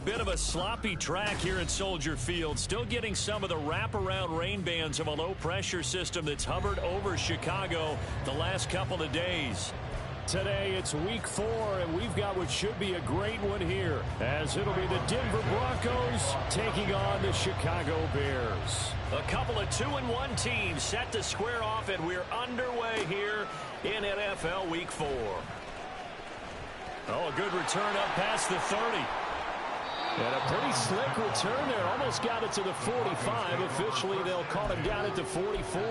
bit of a sloppy track here at Soldier Field. Still getting some of the wraparound rain bands of a low-pressure system that's hovered over Chicago the last couple of days. Today it's week 4, and we've got what should be a great one here, as it'll be the Denver Broncos taking on the Chicago Bears. A couple of 2-1 teams set to square off, and we're underway here in NFL Week 4. Oh, a good return up past the 30. And a pretty slick return there. Almost got it to the 45. Officially, they'll call him down at the 44.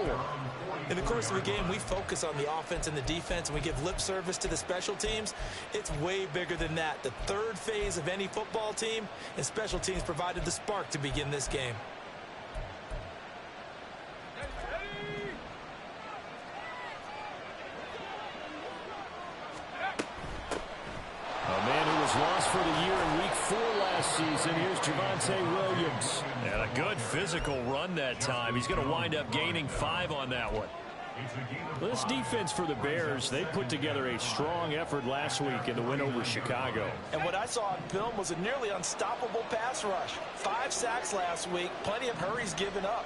In the course of the game, we focus on the offense and the defense, and we give lip service to the special teams. It's way bigger than that. The third phase of any football team, and special teams provided the spark to begin this game. A man who was lost for the year in Week 4 last season. Here's Javonte Williams. And a good physical run that time. He's going to wind up gaining 5 on that one. This defense for the Bears, they put together a strong effort last week in the win over Chicago. And what I saw on film was a nearly unstoppable pass rush. 5 sacks last week, plenty of hurries given up.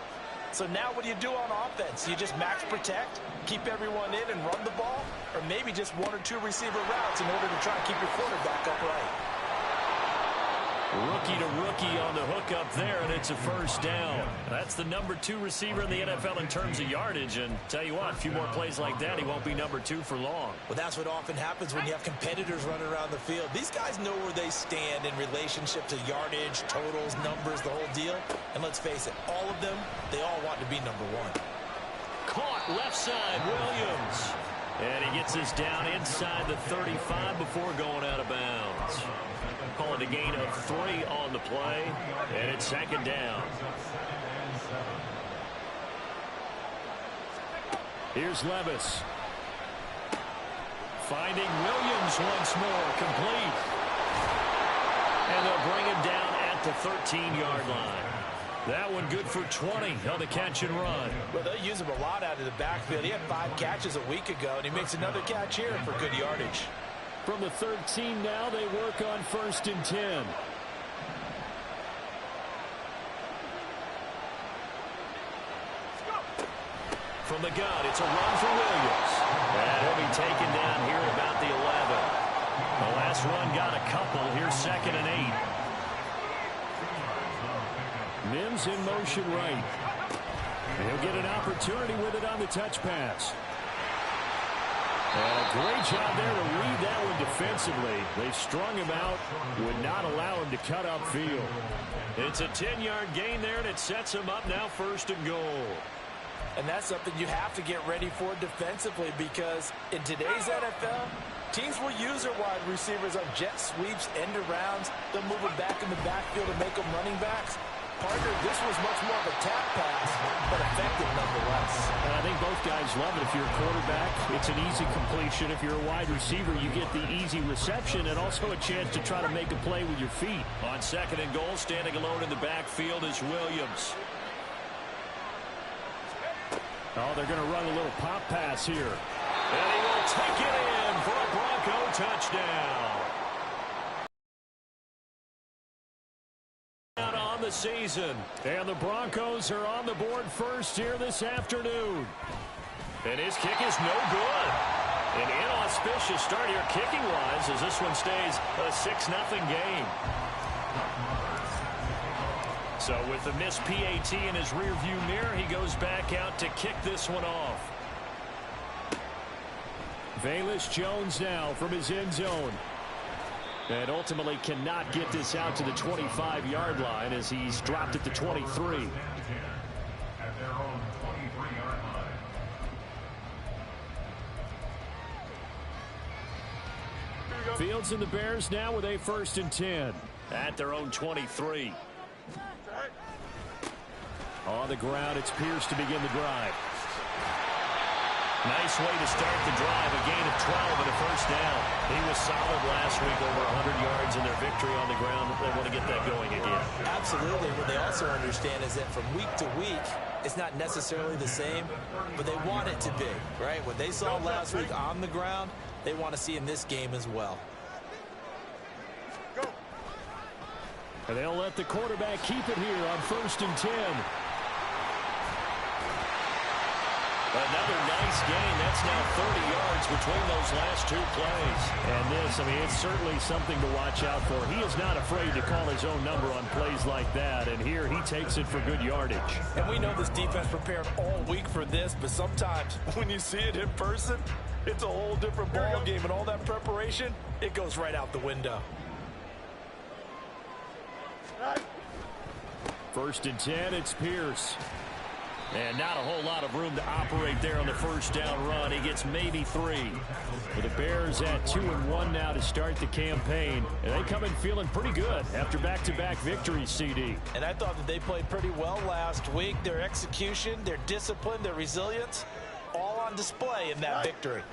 So now what do you do on offense? You just max protect, keep everyone in and run the ball, or maybe just 1 or 2 receiver routes in order to try and keep your quarterback upright. Rookie to rookie on the hook up there, and it's a first down. That's the number 2 receiver in the NFL in terms of yardage, and tell you what, a few more plays like that, he won't be number 2 for long. Well, that's what often happens when you have competitors running around the field. These guys know where they stand in relationship to yardage, totals, numbers, the whole deal. And let's face it, all of them, they all want to be number 1. Caught left side, Williams. And he gets us down inside the 35 before going out of bounds. Call it a gain of 3 on the play, and it's second down. Here's Levis. Finding Williams once more, complete. And they'll bring him down at the 13-yard line. That one good for 20 on the catch and run. Well, they'll use him a lot out of the backfield. He had 5 catches a week ago, and he makes another catch here for good yardage. From the 13 now, they work on 1st and 10. From the gun, it's a run for Williams. And he'll be taken down here about the 11. The last run got a couple. Here's 2nd and 8. Mims in motion right. He'll get an opportunity with it on the touch pass. And a great job there to read that one defensively. They strung him out, would not allow him to cut upfield. It's a 10-yard gain there, and it sets him up now 1st and goal. And that's something you have to get ready for defensively, because in today's NFL, teams will use their wide receivers on jet sweeps, end arounds. They'll move them back in the backfield and make them running backs. Partner, this was much more of a tap pass, but effective nonetheless. And I think both guys love it. If you're a quarterback, it's an easy completion. If you're a wide receiver, you get the easy reception and also a chance to try to make a play with your feet. On 2nd and goal, standing alone in the backfield is Williams. Oh, they're going to run a little pop pass here. And he will take it in for a Bronco touchdown. On the season. And the Broncos are on the board first here this afternoon. And his kick is no good. An inauspicious start here kicking-wise as this one stays a 6-0 game. So with the missed PAT in his rearview mirror, he goes back out to kick this one off. Velus Jones now from his end zone. And ultimately cannot get this out to the 25-yard line as he's dropped at the 23. Fields and the Bears now with a 1st and 10. At their own 23. On the ground, it's Pierce to begin the drive. Nice way to start the drive. A gain of 12 and a first down. He was solid last week, over 100 yards in their victory on the ground. They want to get that going again. Absolutely. What they also understand is that from week to week, it's not necessarily the same, but they want it to be, right? What they saw last week on the ground, they want to see in this game as well. And they'll let the quarterback keep it here on 1st and 10. Another nice gain. That's now 30 yards between those last two plays. And this, I mean, it's certainly something to watch out for. He is not afraid to call his own number on plays like that. And here he takes it for good yardage. And we know this defense prepared all week for this, but sometimes when you see it in person, it's a whole different ball game. And all that preparation, it goes right out the window. 1st and 10, it's Pierce. And not a whole lot of room to operate there on the first down run. He gets maybe 3. For the Bears at 2-1 now to start the campaign. And they come in feeling pretty good after back-to-back victories, CD. And I thought that they played pretty well last week. Their execution, their discipline, their resilience, all on display in that victory.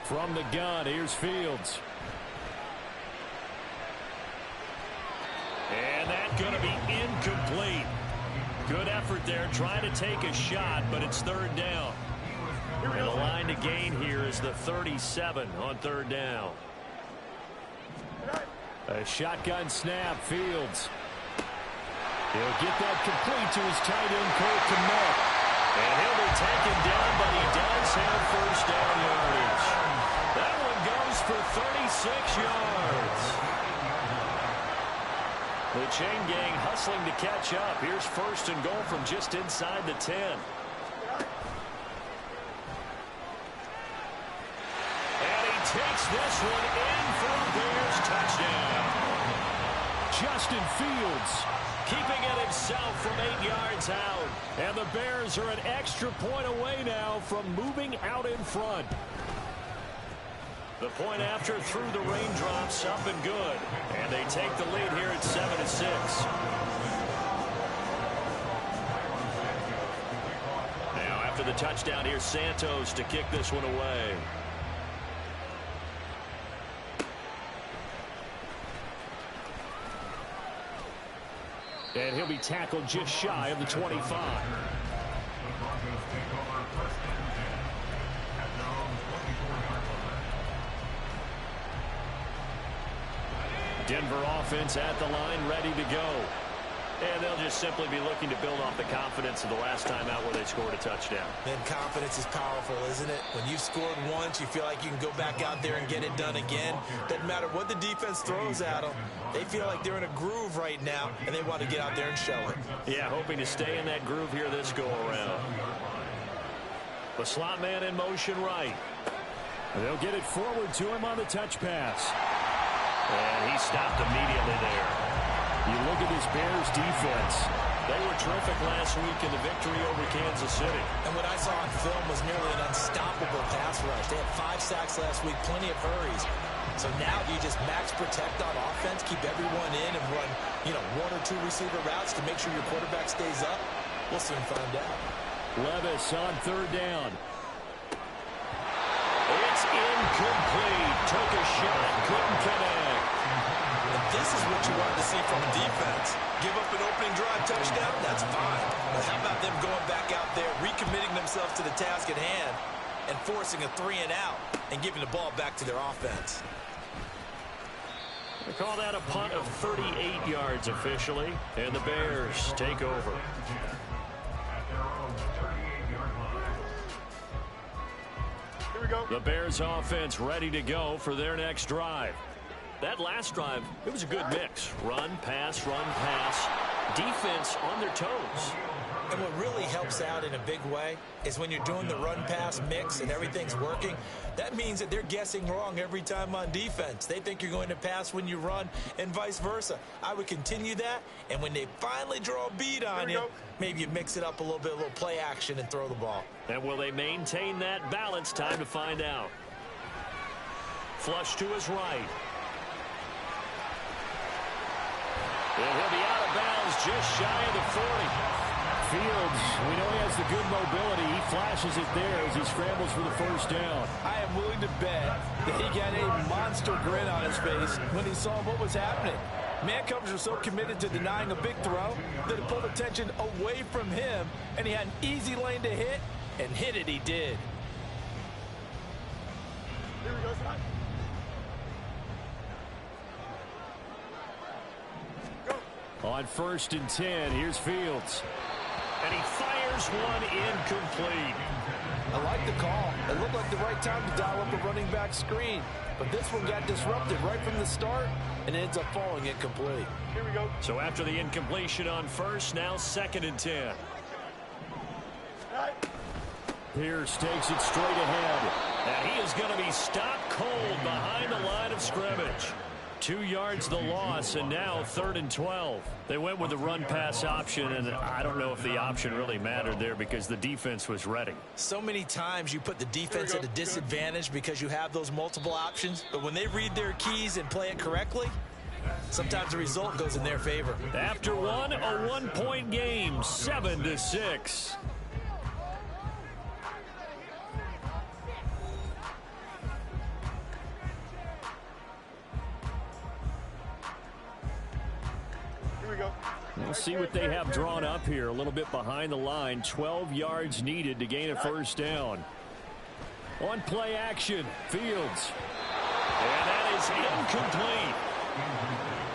From the gun, here's Fields. And that's going to be incomplete. Good effort there, trying to take a shot, but it's 3rd down. And the line to gain here is the 37 on 3rd down. A shotgun snap, Fields. He'll get that complete to his tight end, Cole Kmet. And he'll be taken down, but he does have 1st down yardage. That one goes for 36 yards. The chain gang hustling to catch up. Here's 1st and goal from just inside the 10. And he takes this one in for a Bears touchdown. Justin Fields keeping it himself from 8 yards out. And the Bears are an extra point away now from moving out in front. The point after through the raindrops, up and good. And they take the lead here at 7-6. Now after the touchdown, here's Santos to kick this one away. And he'll be tackled just shy of the 25. Denver offense at the line, ready to go. And they'll just simply be looking to build off the confidence of the last time out where they scored a touchdown. And confidence is powerful, isn't it? When you've scored once, you feel like you can go back out there and get it done again. Doesn't matter what the defense throws at them. They feel like they're in a groove right now, and they want to get out there and show it. Yeah, hoping to stay in that groove here this go-around. The slot man in motion right. And they'll get it forward to him on the touch pass. And he stopped immediately there. You look at this Bears defense. They were terrific last week in the victory over Kansas City. And what I saw on film was nearly an unstoppable pass rush. They had 5 sacks last week, plenty of hurries. So now do you just max protect on offense, keep everyone in and run, 1 or 2 receiver routes to make sure your quarterback stays up? We'll soon find out. Levis on 3rd down. It's incomplete. Took a shot, couldn't connect. And this is what you wanted to see from a defense. Give up an opening drive touchdown, that's fine. But how about them going back out there, recommitting themselves to the task at hand, and forcing a 3-and-out, and giving the ball back to their offense? They call that a punt of 38 yards officially, and the Bears take over. Here we go. The Bears offense ready to go for their next drive. That last drive, it was a good mix. Run, pass, defense on their toes. And what really helps out in a big way is when you're doing the run-pass mix and everything's working, that means that they're guessing wrong every time on defense. They think you're going to pass when you run and vice versa. I would continue that, and when they finally draw a bead on you, maybe you mix it up a little bit, a little play action and throw the ball. And will they maintain that balance? Time to find out. Flush to his right. And he'll be out of bounds just shy of the 40. Fields, we know he has the good mobility. He flashes it there as he scrambles for the 1st down. I am willing to bet that he got a monster grin on his face when he saw what was happening. Mancombs were so committed to denying a big throw that it pulled attention away from him, and he had an easy lane to hit, and hit it he did. Here we go, son. Go. On 1st and 10, here's Fields. And he fires one incomplete. I like the call. It looked like the right time to dial up a running back screen. But this one got disrupted right from the start and ends up falling incomplete. Here we go. So after the incompletion on 1st, now 2nd and 10. Pierce takes it straight ahead. And he is going to be stopped cold behind the line of scrimmage. 2 yards the loss, and now 3rd and 12. They went with the run-pass option, and I don't know if the option really mattered there because the defense was ready. So many times you put the defense at a disadvantage because you have those multiple options, but when they read their keys and play it correctly, sometimes the result goes in their favor. After one, a 1-point game, 7-6. We'll see what they have drawn up here. A little bit behind the line. 12 yards needed to gain a 1st down. On play action, Fields. And that is incomplete.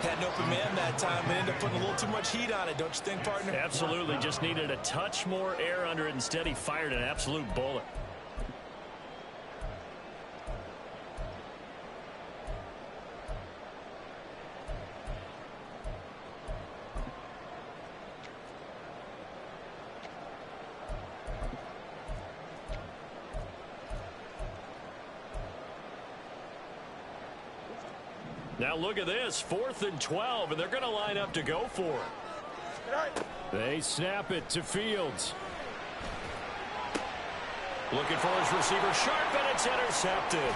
Had an open man that time and ended up putting a little too much heat on it, don't you think, partner? Absolutely. Just needed a touch more air under it. Instead, he fired an absolute bullet. Now look at this, 4th and 12, and they're going to line up to go for it. They snap it to Fields. Looking for his receiver, sharp, and it's intercepted.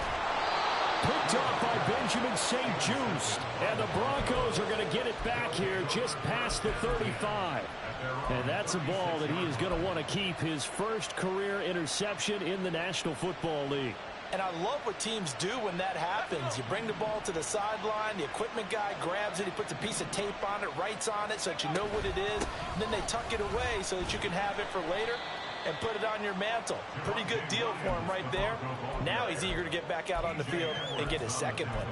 Picked off by Benjamin St-Juste. And the Broncos are going to get it back here just past the 35. And that's a ball that he is going to want to keep, his first career interception in the National Football League. And I love what teams do when that happens. You bring the ball to the sideline, the equipment guy grabs it, he puts a piece of tape on it, writes on it so that you know what it is, and then they tuck it away so that you can have it for later and put it on your mantle. Pretty good deal for him right there. Now he's eager to get back out on the field and get his second one.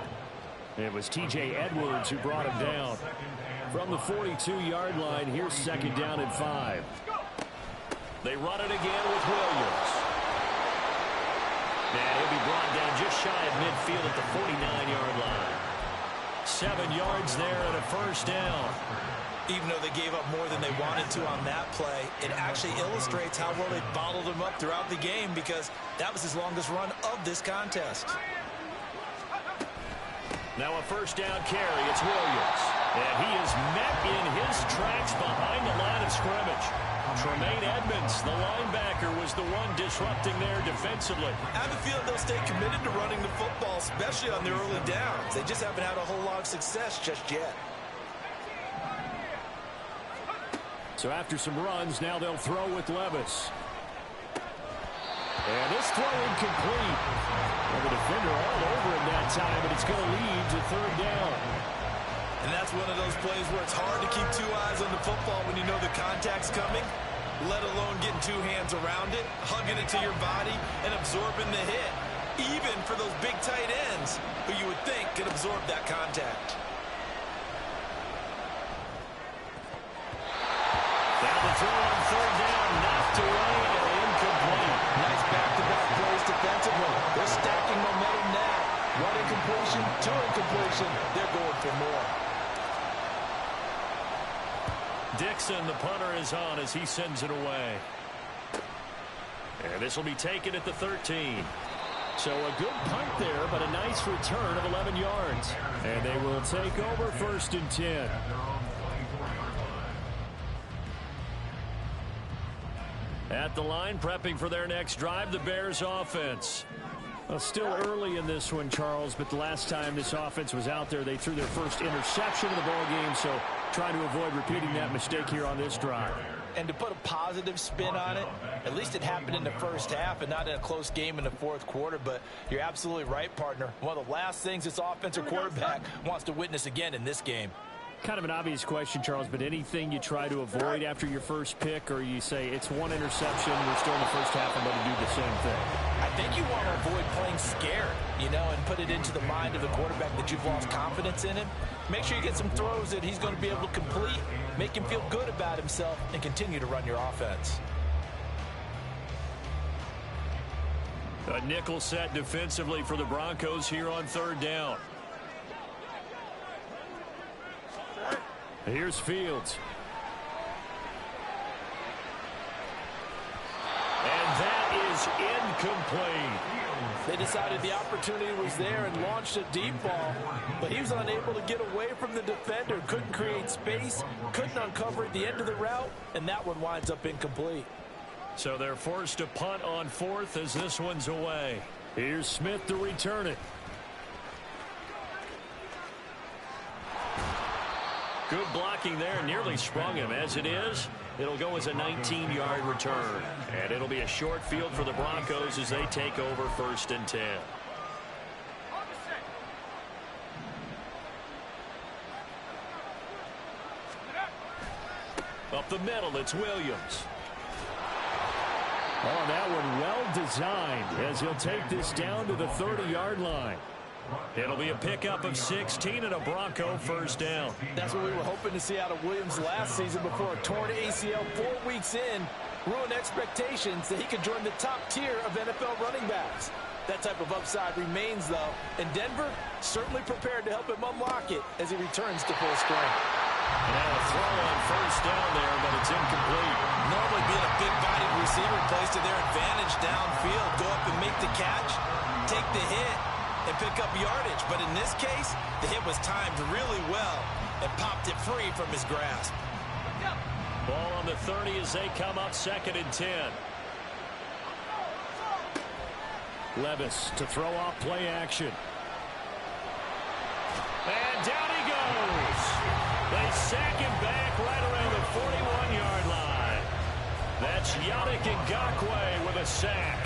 It was T.J. Edwards who brought him down. From the 42-yard line, here's 2nd down and 5. They run it again with Williams. And he'll be brought down just shy of midfield at the 49-yard line. 7 yards there and a 1st down. Even though they gave up more than they wanted to on that play, it actually illustrates how well they bottled him up throughout the game because that was his longest run of this contest. Now a 1st down carry. It's Williams. And he is met in his tracks behind the line of scrimmage. Tremaine Edmonds, the linebacker, was the one disrupting there defensively. I have a feeling they'll stay committed to running the football, especially on their early downs. They just haven't had a whole lot of success just yet. So after some runs, now they'll throw with Levis. And this throw incomplete. Well, the defender all over him that time, but it's going to lead to 3rd down. And that's one of those plays where it's hard to keep 2 eyes on the football when you know the contact's coming, let alone getting 2 hands around it, hugging it to your body, and absorbing the hit, even for those big tight ends who you would think could absorb that contact. Down the throw on 3rd down, knocked away and incomplete. Nice back-to-back plays defensively. They're stacking momentum now. One incompletion, 2 incompletion. They're going for more. Dixon, the punter, is on as he sends it away. And this will be taken at the 13. So a good punt there, but a nice return of 11 yards. And they will take over 1st and 10. At the line, prepping for their next drive, the Bears offense. Well, still early in this one, Charles, but the last time this offense was out there, they threw their first interception of the ball game, so trying to avoid repeating that mistake here on this drive. And to put a positive spin on it, at least it happened in the first half and not in a close game in the 4th quarter, but you're absolutely right, partner. One of the last things this offensive quarterback wants to witness again in this game. Kind of an obvious question, Charles, but anything you try to avoid after your first pick, or you say it's one interception, we're still in the first half, I'm going to do the same thing? I think you want to avoid playing scared, and put it into the mind of the quarterback that you've lost confidence in him. Make sure you get some throws that he's going to be able to complete, make him feel good about himself, and continue to run your offense. A nickel set defensively for the Broncos here on third down. Here's Fields. And that is incomplete. They decided the opportunity was there and launched a deep ball, but he was unable to get away from the defender, couldn't create space, couldn't uncover at the end of the route, and that one winds up incomplete. So they're forced to punt on fourth as this one's away. Here's Smith to return it. Good blocking there, nearly sprung him. As it is, it'll go as a 19-yard return. And it'll be a short field for the Broncos as they take over 1st and 10. Up the middle, it's Williams. Oh, that one well designed as he'll take this down to the 30-yard line. It'll be a pickup of 16 and a Bronco first down. That's what we were hoping to see out of Williams last season before a torn ACL 4 weeks in ruined expectations that he could join the top tier of NFL running backs. That type of upside remains, though, and Denver certainly prepared to help him unlock it as he returns to full strength. Now a throw on first down there, but it's incomplete. Normally being a big-bodied receiver plays to their advantage downfield. Go up and make the catch, take the hit, and pick up yardage. But in this case, the hit was timed really well and popped it free from his grasp. Ball on the 30 as they come up 2nd and 10. Levis to throw off play action. And down he goes. They sack him back right around the 41-yard line. That's Yannick Ngakoue with a sack.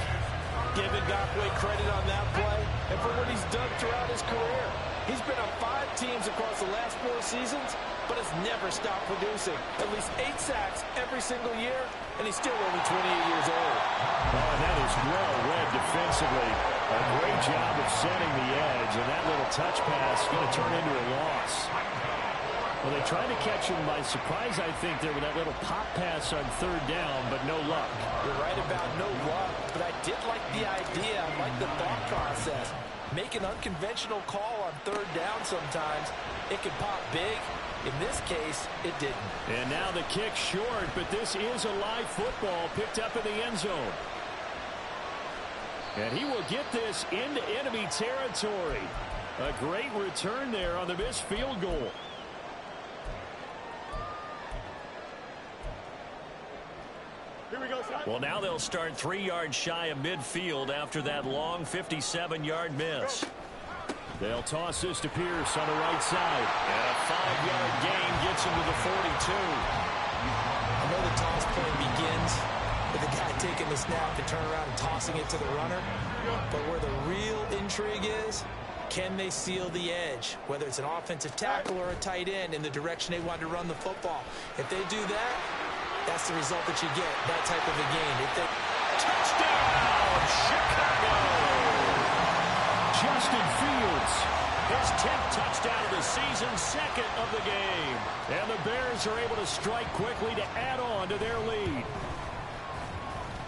Give Ngakoue credit on that play and for what he's done throughout his career. He's been on 5 teams across the last 4 seasons, but has never stopped producing. At least 8 sacks every single year, and he's still only 28 years old. Oh, and that is well read defensively. A great job of setting the edge, and that little touch pass is going to turn into a loss. Well, they tried to catch him by surprise, I think, there with that little pop pass on 3rd down, but no luck. You're right about no luck, but I did like the idea. I like the thought process. Make an unconventional call on 3rd down sometimes. It can pop big. In this case, it didn't. And now the kick short, but this is a live football picked up in the end zone. And he will get this into enemy territory. A great return there on the missed field goal. Here we go, son. Well, now they'll start 3 yards shy of midfield after that long 57-yard miss. They'll toss this to Pierce on the right side. And a 5-yard gain gets him to the 42. I know the toss play begins with the guy taking the snap and turn around and tossing it to the runner. But where the real intrigue is, can they seal the edge, whether it's an offensive tackle or a tight end, in the direction they want to run the football? If they do that, that's the result that you get, that type of a game. If they... Touchdown, Chicago! Justin Fields. His 10th touchdown of the season, 2nd of the game. And the Bears are able to strike quickly to add on to their lead.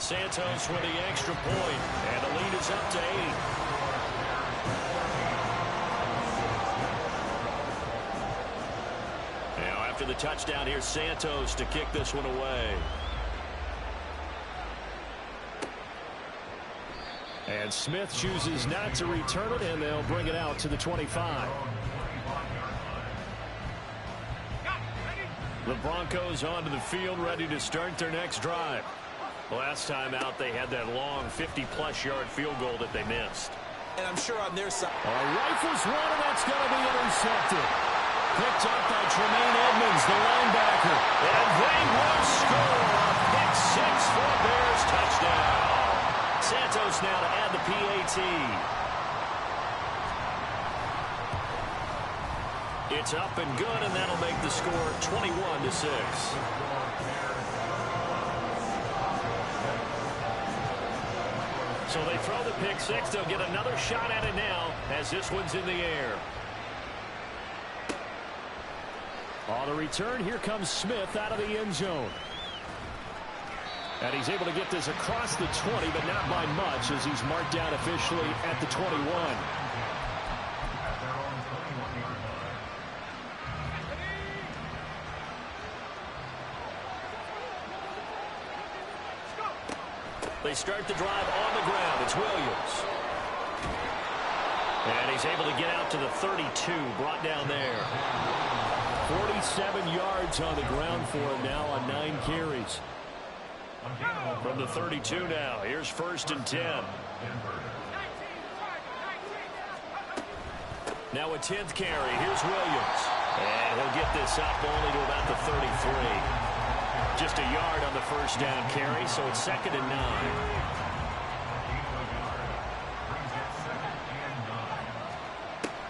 Santos with the extra point, and the lead is up to 8. Now after the touchdown, here's Santos to kick this one away. And Smith chooses not to return it, and they'll bring it out to the 25. The Broncos onto the field, ready to start their next drive. Last time out, they had that long 50-plus yard field goal that they missed. And I'm sure on their side... Rifles one, and that's going to be intercepted. Picked up by Tremaine Edmonds, the linebacker. And they will score a pick 6 for a Bears touchdown. Santos now to add the PAT. It's up and good, and that'll make the score 21-6. So they throw the pick six. They'll get another shot at it now as this one's in the air. On the return, here comes Smith out of the end zone. And he's able to get this across the 20, but not by much as he's marked down officially at the 21. They start the drive on the ground. It's Williams. And he's able to get out to the 32, brought down there. 47 yards on the ground for him now on 9 carries. From the 32 now, here's 1st and 10. Now a 10th carry. Here's Williams. And he'll get this up only to about the 33. Just a yard on the first down carry, so it's 2nd and 9.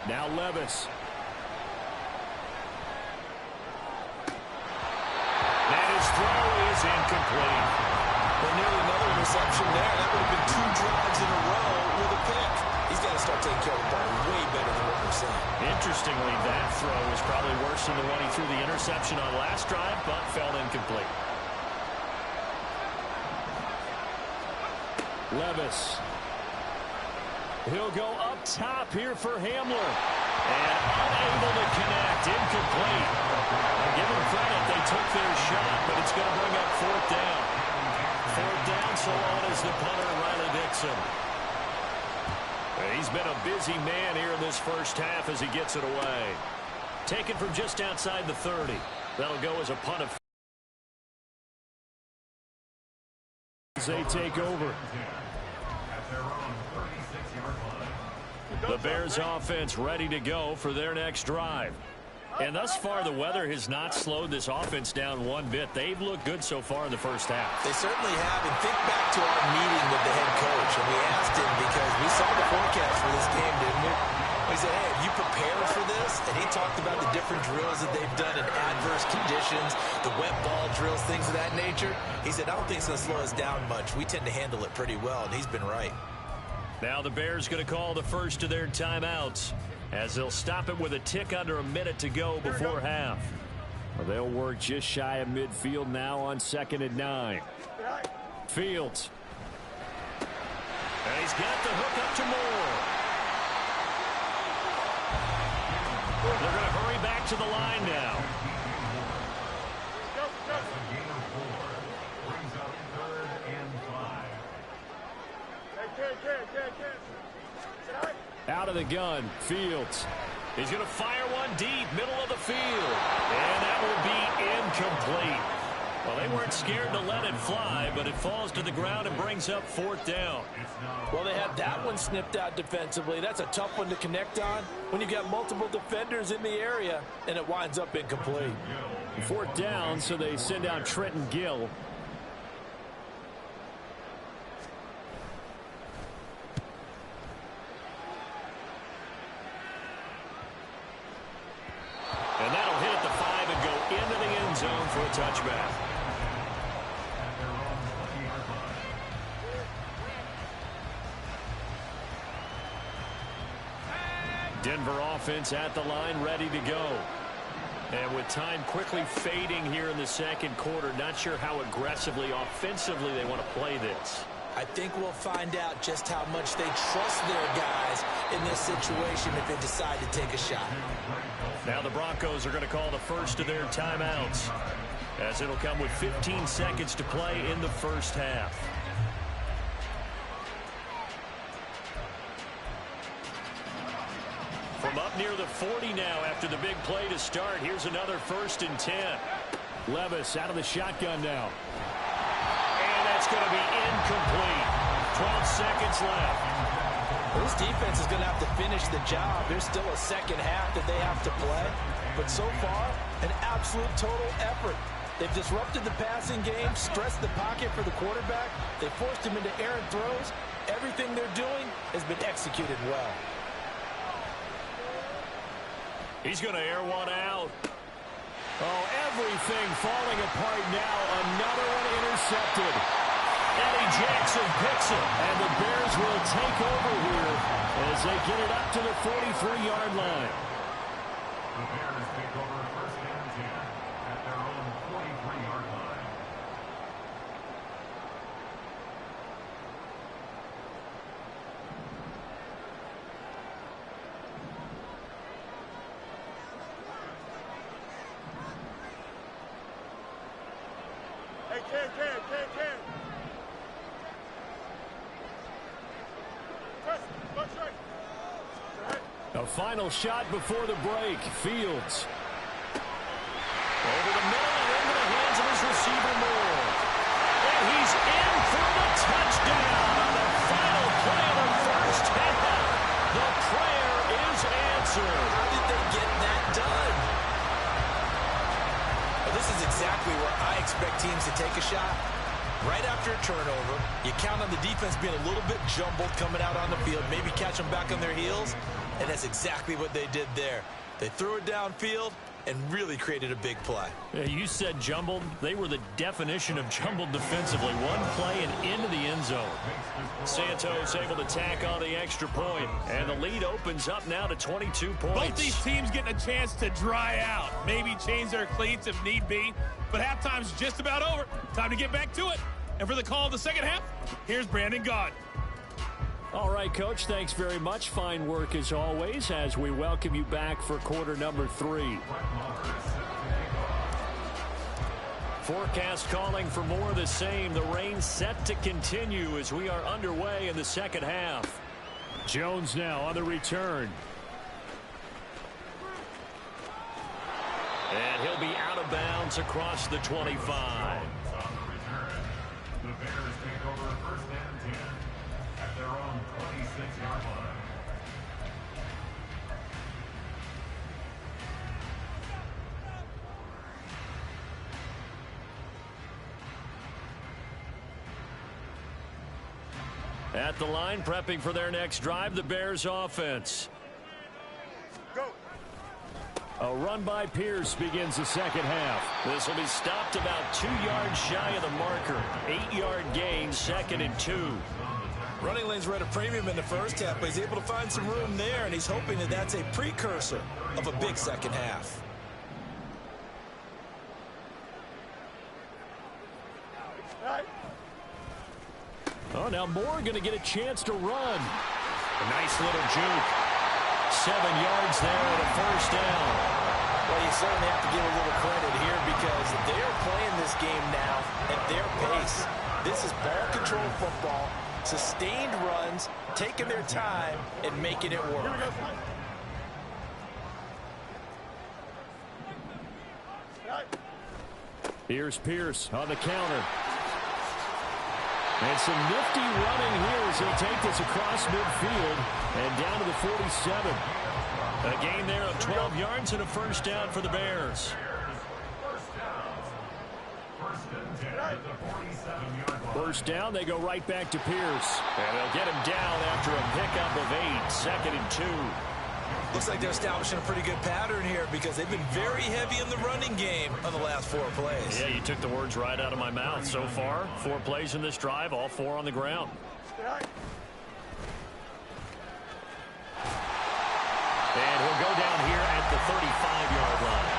Now Levis. And his throw is incomplete. Well, nearly another interception there. That would have been 2 drives in a row with a pick. He's got to start taking care of the ball way better than what we're seeing. Interestingly, that throw was probably worse than the one he threw the interception on last drive, but fell incomplete. Levis. He'll go up top here for Hamler. And unable to connect. Incomplete. Give them credit. They took their shot, but it's going to bring up 4th down. 4th down, so on is the punter, Riley Dixon. He's been a busy man here in this first half as he gets it away. Taken from just outside the 30. That'll go as a punt of... They take over. The Bears offense ready to go for their next drive. And thus far, the weather has not slowed this offense down one bit. They've looked good so far in the first half. They certainly have. And think back to our meeting with the head coach. And we asked him because we saw the forecast for this game, didn't we? We said, hey, have you prepared for this? And he talked about the different drills that they've done in adverse conditions, the wet ball drills, things of that nature. He said, I don't think it's going to slow us down much. We tend to handle it pretty well, and he's been right. Now the Bears going to call the first of their timeouts as they'll stop it with a tick under a minute to go before half. Well, they'll work just shy of midfield now on 2nd and 9. Fields. And he's got the hook up to Moore. They're going to hurry back to the line now. Out of the gun, Fields. He's going to fire one deep, middle of the field. And that will be incomplete. Well, they weren't scared to let it fly, but it falls to the ground and brings up 4th down. Well, they had that one snipped out defensively. That's a tough one to connect on when you've got multiple defenders in the area, and it winds up incomplete. 4th down, so they send out Trenton Gill. And that'll hit at the 5 and go into the end zone for a touchback. Denver offense at the line, ready to go. And with time quickly fading here in the second quarter, not sure how aggressively, offensively they want to play this. I think we'll find out just how much they trust their guys in this situation if they decide to take a shot. Now the Broncos are going to call the first of their timeouts, as it'll come with 15 seconds to play in the first half. From up near the 40 now after the big play to start, here's another 1st and 10. Levis out of the shotgun now. And that's going to be incomplete. 12 seconds left. This defense is going to have to finish the job. There's still a second half that they have to play. But so far, an absolute total effort. They've disrupted the passing game, stressed the pocket for the quarterback. They forced him into errant throws. Everything they're doing has been executed well. He's going to air one out. Oh, everything falling apart now. Another one intercepted. Eddie Jackson picks it. And the Bears will take over here as they get it up to the 43-yard line. The Bears take over first and 10 at their own 43-yard line. Hey, Ken. Press, punch right. A final shot before the break. Fields. Over the middle and into the hands of his receiver, Moore. And he's in for the touchdown on the final play of the first half. The prayer is answered. How did they get that done? Well, this is exactly where I expect teams to take a shot. Right after a turnover, you count on the defense being a little bit jumbled coming out on the field, maybe catch them back on their heels, and that's exactly what they did there. They threw it downfield and really created a big play. Yeah, you said jumbled. They were the definition of jumbled defensively. One play and into the end zone. Santos able to tack on the extra point, and the lead opens up now to 22 points. Both these teams getting a chance to dry out, maybe change their cleats if need be, but halftime's just about over. Time to get back to it. And for the call of the second half, here's Brandon Gaudin. All right, Coach, thanks very much. Fine work as always as we welcome you back for quarter number 3. Forecast calling for more of the same. The rain set to continue as we are underway in the second half. Jones now on the return. And he'll be out of bounds across the 25. The Bears take over first and 10 at their own 26-yard line. At the line, prepping for their next drive, the Bears offense. Go. A run by Pierce begins the second half. This will be stopped about 2 yards shy of the marker. 8-yard gain, 2nd and 2. Running lanes were at a premium in the first half, but he's able to find some room there, and he's hoping that that's a precursor of a big second half. Right. Oh, now Moore going to get a chance to run. A nice little juke. 7 yards there and a first down. Well, you certainly have to give a little credit here because they're playing this game now at their pace. This is ball control football, sustained runs, taking their time, and making it work. Here we go, son. Right. Here's Pierce on the counter. And some nifty running here as they take this across midfield and down to the 47. A gain there of 12 yards and a first down for the Bears. First down, they go right back to Pierce. And they'll get him down after a pickup of 8, 2nd and 2. Looks like they're establishing a pretty good pattern here because they've been very heavy in the running game on the last 4 plays. Yeah, you took the words right out of my mouth. So far, 4 plays in this drive, all 4 on the ground. Right. And he'll go down here at the 35-yard line.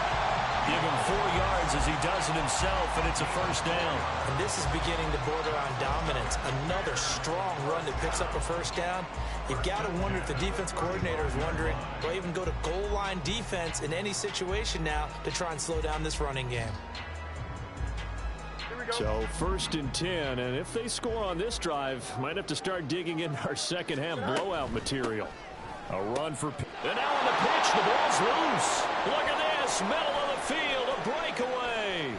Give him 4 yards as he does it himself, and it's a first down. And this is beginning to border on dominance. Another strong run that picks up a first down. You've got to wonder if the defense coordinator is wondering, do I even go to goal line defense in any situation now to try and slow down this running game? Here we go. So 1st and 10, and if they score on this drive, might have to start digging in our second half blowout material. A run for... And now on the pitch, the ball's loose. Look at this, middle of the field, a breakaway.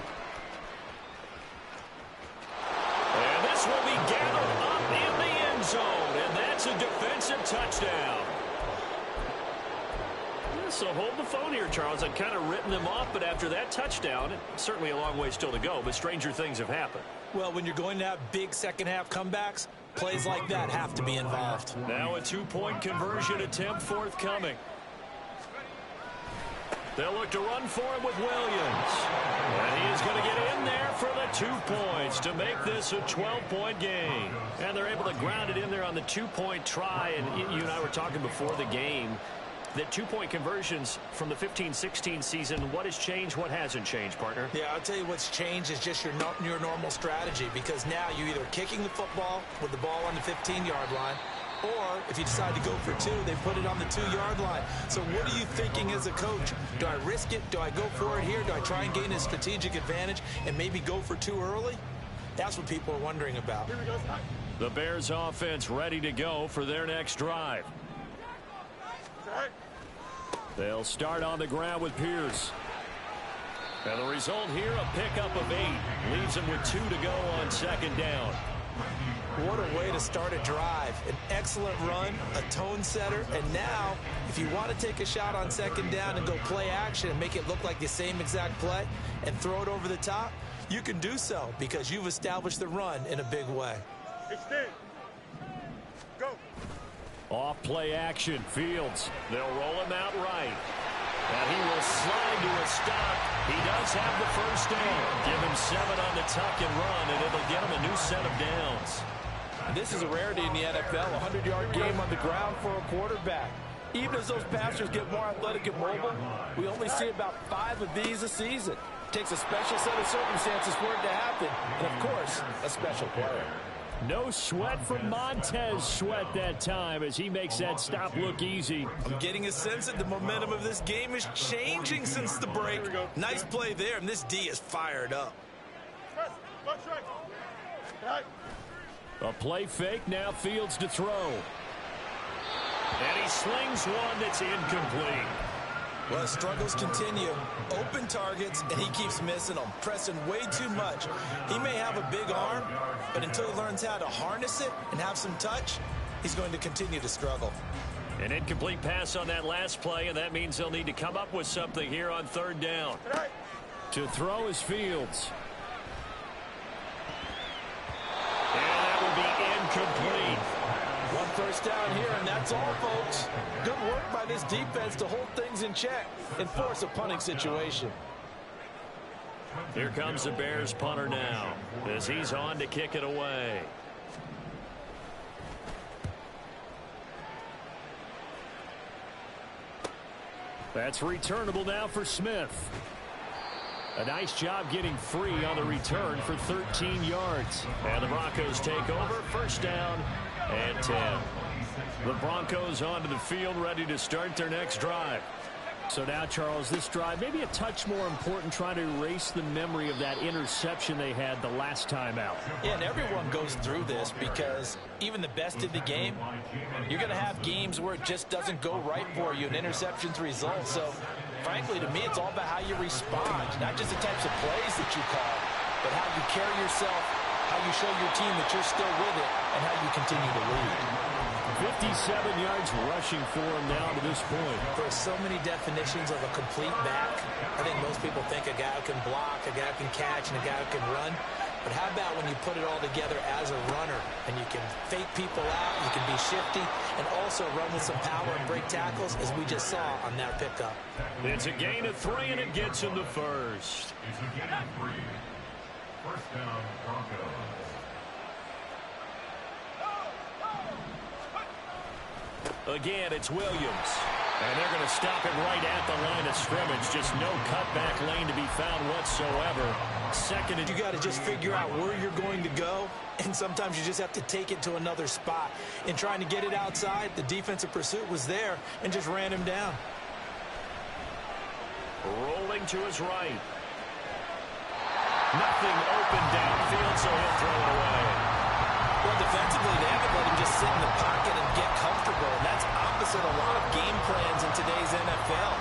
And this will be gathered up in the end zone, and that's a defensive touchdown. So hold the phone here, Charles. I'd kind of written them off, but after that touchdown, certainly a long way still to go, but stranger things have happened. Well, when you're going to have big second-half comebacks, plays like that have to be involved. Now a 2-point conversion attempt forthcoming. They'll look to run for him with Williams. And he is going to get in there for the 2 points to make this a 12-point game. And they're able to ground it in there on the 2-point try. And you and I were talking before the game that 2-point conversions from the 15-16 season, what has changed, what hasn't changed, partner? Yeah, I'll tell you what's changed is just your normal strategy, because now you're either kicking the football with the ball on the 15-yard line, or if you decide to go for 2, they put it on the 2-yard line. So what are you thinking as a coach? Do I risk it? Do I go for it here? Do I try and gain a strategic advantage and maybe go for 2 early? That's what people are wondering about. Here we go. The Bears offense ready to go for their next drive. They'll start on the ground with Pierce. And the result here, a pickup of 8. Leaves them with 2 to go on 2nd down. What a way to start a drive. An excellent run, a tone setter, and now, if you want to take a shot on 2nd down and go play action and make it look like the same exact play and throw it over the top, you can do so because you've established the run in a big way. Extend. Go. Off play action, Fields. They'll roll him out right. And he will slide to a stop. He does have the first down. Give him 7 on the tuck and run, and it'll get him a new set of downs. This is a rarity in the NFL, a 100-yard game on the ground for a quarterback. Even as those passers get more athletic and mobile, we only see about 5 of these a season. It takes a special set of circumstances for it to happen, and of course, a special player. No sweat from Montez Sweat that time as he makes that stop look easy. I'm getting a sense that the momentum of this game is changing since the break. Nice play there, and this D is fired up. A play fake, now Fields to throw. And he slings one that's incomplete. Well, struggles continue. Open targets, and he keeps missing them, pressing way too much. He may have a big arm, but until he learns how to harness it and have some touch, he's going to continue to struggle. An incomplete pass on that last play, and that means they'll need to come up with something here on 3rd down. To throw is Fields. And that will be incomplete. 1 first down here, and that's all, folks. Good work by this defense to hold things in check and force a punting situation. Here comes the Bears punter now as he's on to kick it away. That's returnable now for Smith. A nice job getting free on the return for 13 yards. And the Broncos take over, 1st down and 10. The Broncos onto the field, ready to start their next drive. So now, Charles, this drive maybe a touch more important, trying to erase the memory of that interception they had the last time out. Yeah, and everyone goes through this because even the best in the game, you're going to have games where it just doesn't go right for you, and interceptions result. So, frankly, to me, it's all about how you respond, not just the types of plays that you call, but how you carry yourself, how you show your team that you're still with it, and how you continue to lead. 57 yards rushing for him now to this point. There are so many definitions of a complete back. I think most people think a guy who can block, a guy who can catch, and a guy who can run. But how about when you put it all together as a runner, and you can fake people out, you can be shifty, and also run with some power and break tackles, as we just saw on that pickup. It's a gain of 3, and it gets him to first. It's a gain of 3. 1st down, Broncos. Again, it's Williams. And they're going to stop it right at the line of scrimmage. Just no cutback lane to be found whatsoever. 2nd and you got to just figure out where you're going to go, and sometimes you just have to take it to another spot. In trying to get it outside, the defensive pursuit was there and just ran him down. Rolling to his right. Nothing open downfield, so he'll throw it away. Well, defensively, they haven't let him just sit in the pocket and get comfortable. And that's opposite a lot of game plans in today's NFL.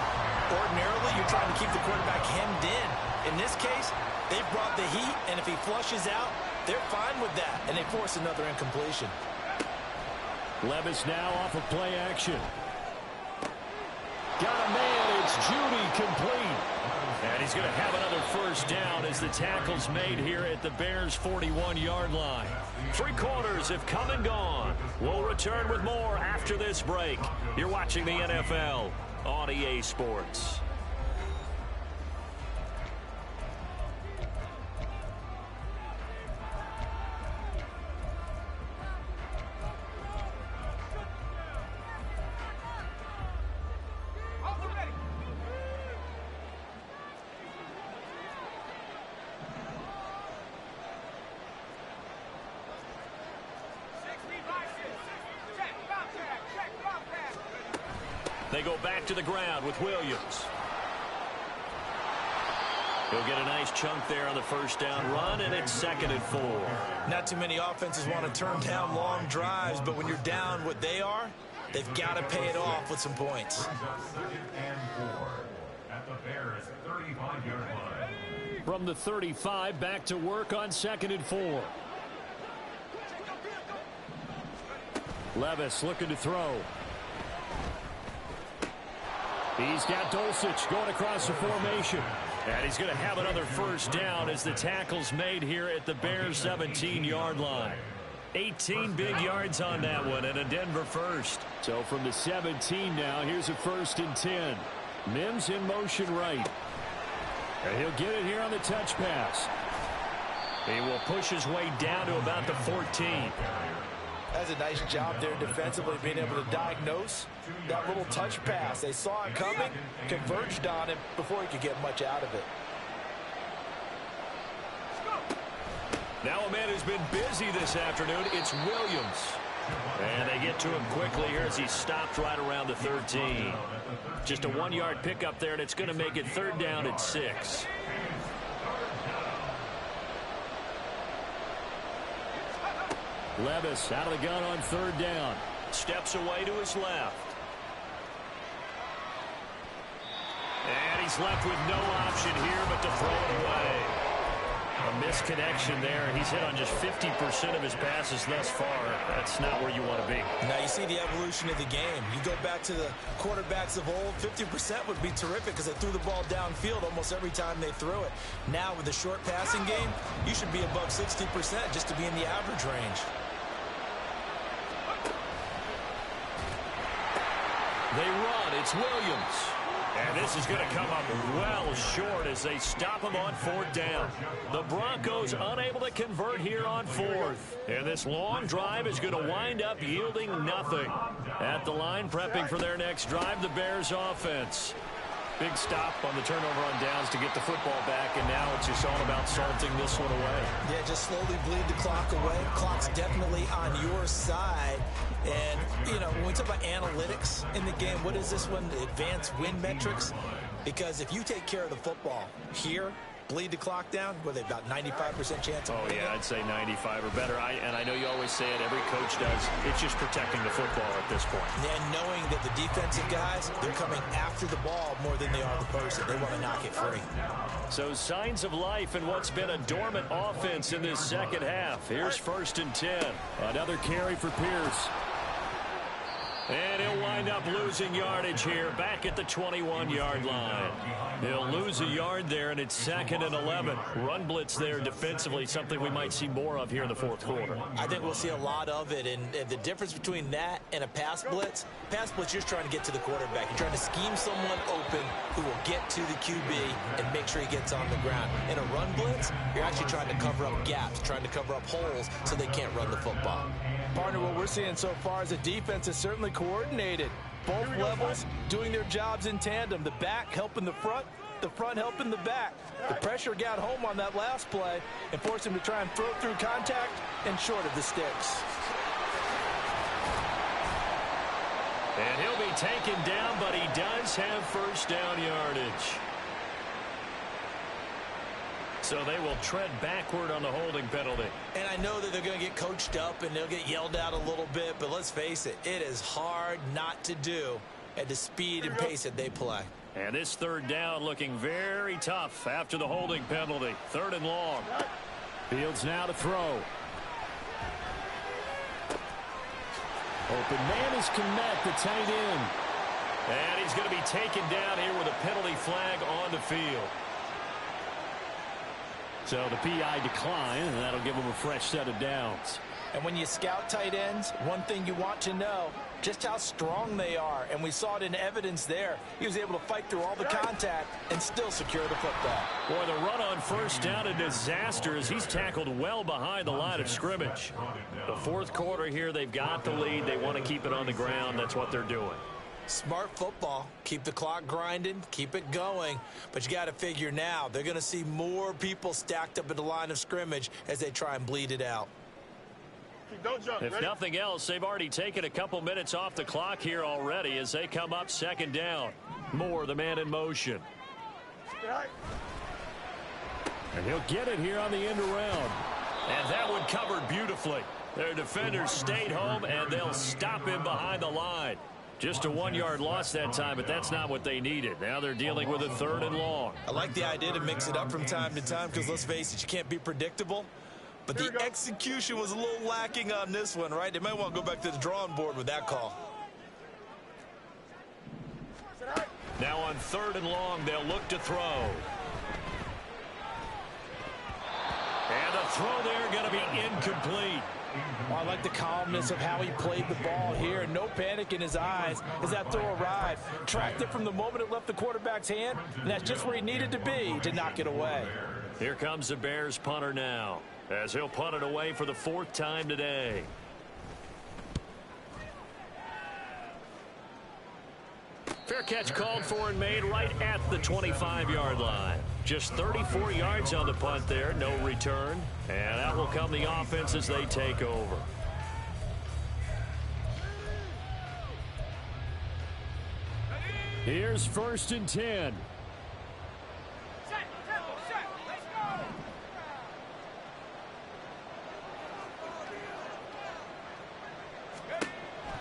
Ordinarily, you're trying to keep the quarterback hemmed in. In this case, they've brought the heat, and if he flushes out, they're fine with that, and they force another incompletion. Levis now off of play action. Got a man, it's Judy, complete. And he's going to have another first down as the tackle's made here at the Bears' 41-yard line. 3 quarters have come and gone. We'll return with more after this break. You're watching the NFL on EA Sports. They go back to the ground with Williams. He'll get a nice chunk there on the first down run, and it's 2nd and 4. Not too many offenses want to turn down long drives, but when you're down what they are, they've got to pay it off with some points. 2nd and 4 at the Bears' 35-yard line. From the 35, back to work on 2nd and 4. Levis looking to throw. He's got Dulcich going across the formation. And he's going to have another first down as the tackle's made here at the Bears' 17-yard line. 18 big yards on that one, and a Denver first. So from the 17 now, here's a 1st and 10. Mims in motion right. And he'll get it here on the touch pass. He will push his way down to about the 14. That's a nice job there defensively, being able to diagnose that little touch pass. They saw it coming, converged on him before he could get much out of it. Now a man who's been busy this afternoon, it's Williams. And they get to him quickly here as he stopped right around the 13. Just a 1-yard pickup there, and it's going to make it 3rd down at 6. Levis out of the gun on 3rd down. Steps away to his left. And he's left with no option here but to throw it away. A misconnection there. He's hit on just 50% of his passes thus far. That's not where you want to be. Now you see the evolution of the game. You go back to the quarterbacks of old, 50% would be terrific because they threw the ball downfield almost every time they threw it. Now with the short passing game, you should be above 60% just to be in the average range. They run. It's Williams. And this is going to come up well short as they stop him on 4th down. The Broncos unable to convert here on 4th. And this long drive is going to wind up yielding nothing. At the line, prepping for their next drive, the Bears offense. Big stop on the turnover on downs to get the football back, and now it's just all about salting this one away. Yeah, just slowly bleed the clock away. Clock's definitely on your side. And, you know, when we talk about analytics in the game, what is this one? The advanced win metrics? Because if you take care of the football here, bleed the clock down, what are they, about 95% chance of winning? Yeah, I'd say 95 or better. And I know you always say it, every coach does. It's just protecting the football at this point. And knowing that the defensive guys, they're coming after the ball more than they are the person. They want to knock it free. So signs of life in what's been a dormant offense in this second half. Here's 1st and 10. Another carry for Pierce. And he'll wind up losing yardage here back at the 21-yard line. He'll lose a yard there, and it's 2nd and 11. Run blitz there defensively, something we might see more of here in the 4th quarter. I think we'll see a lot of it, and the difference between that and a pass blitz, you're just trying to get to the quarterback. You're trying to scheme someone open who will get to the QB and make sure he gets on the ground. In a run blitz, you're actually trying to cover up gaps, trying to cover up holes so they can't run the football. Partner, what we're seeing so far is the defense is certainly coordinated. Both levels doing their jobs in tandem. The back helping the front helping the back. The pressure got home on that last play and forced him to try and throw through contact and short of the sticks. And he'll be taken down, but he does have first down yardage. So they will tread backward on the holding penalty. And I know that they're going to get coached up and they'll get yelled at a little bit, but let's face it, it is hard not to do at the speed and pace that they play. And this 3rd down looking very tough after the holding penalty. 3rd and long. Fields now to throw. Open man is Kmet, the tight end. And he's going to be taken down here with a penalty flag on the field. So the PI decline, and that'll give him a fresh set of downs. And when you scout tight ends, one thing you want to know, just how strong they are. And we saw it in evidence there. He was able to fight through all the contact and still secure the football. Boy, the run on first down, a disaster as he's tackled well behind the line of scrimmage. The 4th quarter here, they've got the lead. They want to keep it on the ground. That's what they're doing. Smart football. Keep the clock grinding. Keep it going. But you got to figure now, they're going to see more people stacked up at the line of scrimmage as they try and bleed it out. Don't jump. If nothing else, they've already taken a couple minutes off the clock here already as they come up second down. Moore, the man in motion. And he'll get it here on the end around. And that one covered beautifully. Their defenders stayed home, and they'll stop him behind the line. Just a 1-yard loss that time, but that's not what they needed. Now they're dealing with a 3rd and long. I like the idea to mix it up from time to time because, let's face it, you can't be predictable. But the execution was a little lacking on this one, right? They might want to go back to the drawing board with that call. Now on 3rd and long, they'll look to throw. And the throw there going to be incomplete. Well, I like the calmness of how he played the ball here. No panic in his eyes as that throw arrived. Tracked it from the moment it left the quarterback's hand, and that's just where he needed to be to knock it away. Here comes the Bears punter now, as he'll punt it away for the 4th time today. Fair catch called for and made right at the 25-yard line. Just 34 yards on the punt there, no return. And out will come the offense as they take over. Here's 1st and 10.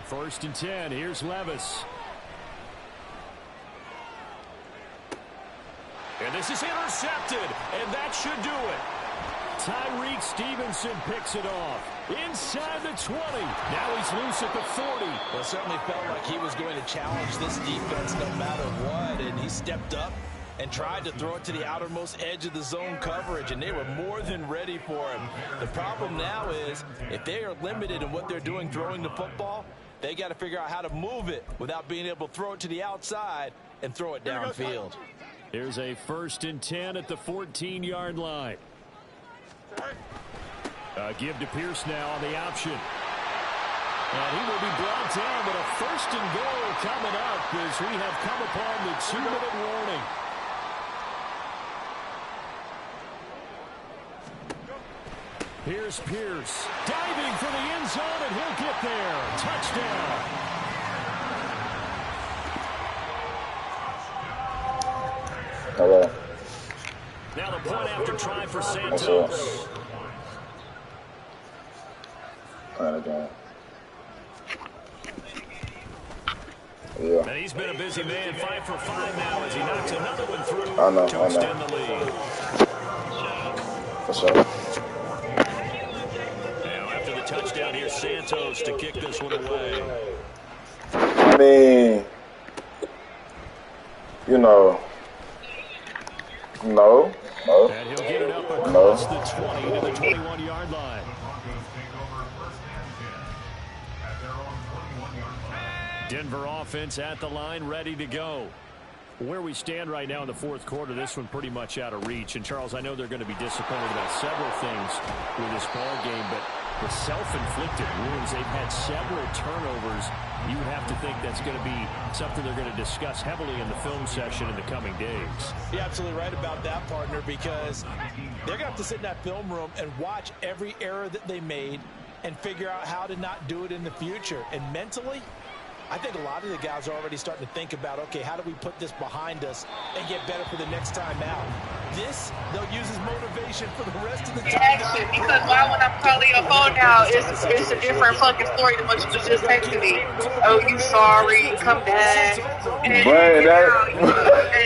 First and 10. Here's Levis. And this is intercepted, and that should do it. Tyreek Stevenson picks it off. Inside the 20. Now he's loose at the 40. Well, it certainly felt like he was going to challenge this defense no matter what, and he stepped up and tried to throw it to the outermost edge of the zone coverage, and they were more than ready for him. The problem now is if they are limited in what they're doing throwing the football, they got to figure out how to move it without being able to throw it to the outside and throw it downfield. Here's a 1st and 10 at the 14-yard line. Give to Pierce now on the option. And he will be brought down, but a 1st and goal coming up as we have come upon the 2-minute warning. Here's Pierce diving for the end zone, and he'll get there. Touchdown. Hello. Now the point after try for Santos. Yeah. And he's been a busy man, 5 for 5 now as he knocks another one through I know. to extend the lead. For sure. Now after the touchdown, here's Santos to kick this one away. I mean, you know, no. And he'll get it up across the 20 to the 21-yard line. Denver offense at the line, ready to go. Where we stand right now in the 4th quarter, this one pretty much out of reach. And, Charles, I know they're going to be disappointed about several things with this ball game, but the self-inflicted wounds, they've had several turnovers. You would have to think that's going to be something they're going to discuss heavily in the film session in the coming days. You're absolutely right about that, partner, because they're going to have to sit in that film room and watch every error that they made and figure out how to not do it in the future. And mentally, I think a lot of the guys are already starting to think about, okay, how do we put this behind us and get better for the next time out? This, they'll use as motivation for the rest of the time. Actually, because why when I'm calling your phone now, it's a different fucking story than what you was just texting me. Oh, you sorry, come back. And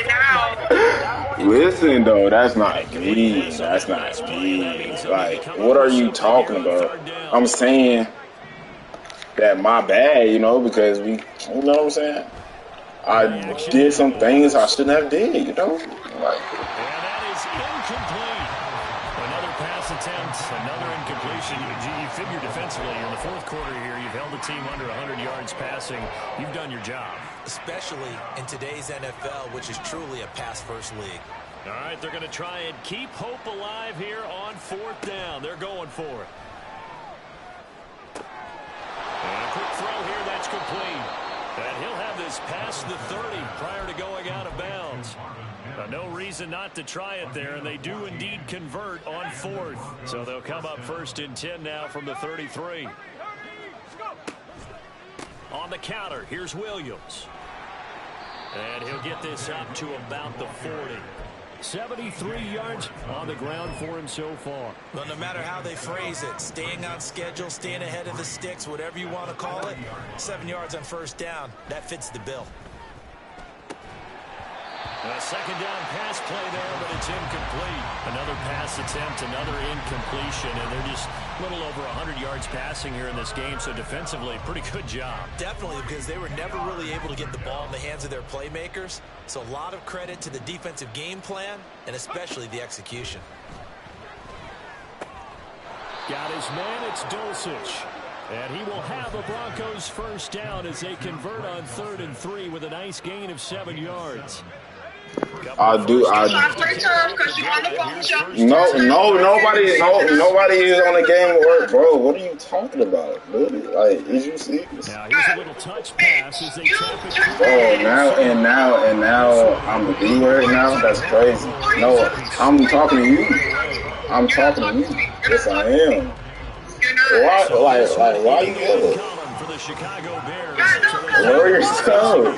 now. Listen, though, that's not me. That's not me. Like, what are you talking about? I'm saying that my bad, you know, because we, you know what I'm saying? I did some things I shouldn't have did, you know? Like, and that is incomplete. Another pass attempt, another incompletion. You figure defensively in the 4th quarter here, you've held the team under 100 yards passing. You've done your job. Especially in today's NFL, which is truly a pass-first league. All right, they're going to try and keep hope alive here on 4th down. They're going for it. And a quick throw here, that's complete. And he'll have this past the 30 prior to going out of bounds. No reason not to try it there, and they do indeed convert on 4th. So they'll come up 1st and 10 now from the 33. On the counter, here's Williams. And he'll get this up to about the 40. 73 yards on the ground for him so far. Well, no matter how they phrase it, staying on schedule, staying ahead of the sticks, whatever you want to call it, 7 yards on 1st down, that fits the bill. A 2nd down pass play there, but it's incomplete. Another pass attempt, another incompletion, and they're just a little over 100 yards passing here in this game, so defensively, pretty good job. Definitely, because they were never really able to get the ball in the hands of their playmakers, so a lot of credit to the defensive game plan, and especially the execution. Got his man, it's Dulcich. And he will have the Broncos 1st down as they convert on 3rd and 3 with a nice gain of 7 yards. Nobody is on the game of work, bro. What are you talking about, dude? Like, is you serious? Now here's a little touch pass as they tap it. Oh, now I'm the B word now. That's crazy. No, I'm talking to you. I'm talking to you. Yes, I am. Why? Why you yelling? For the Chicago Bears. Warriors, go.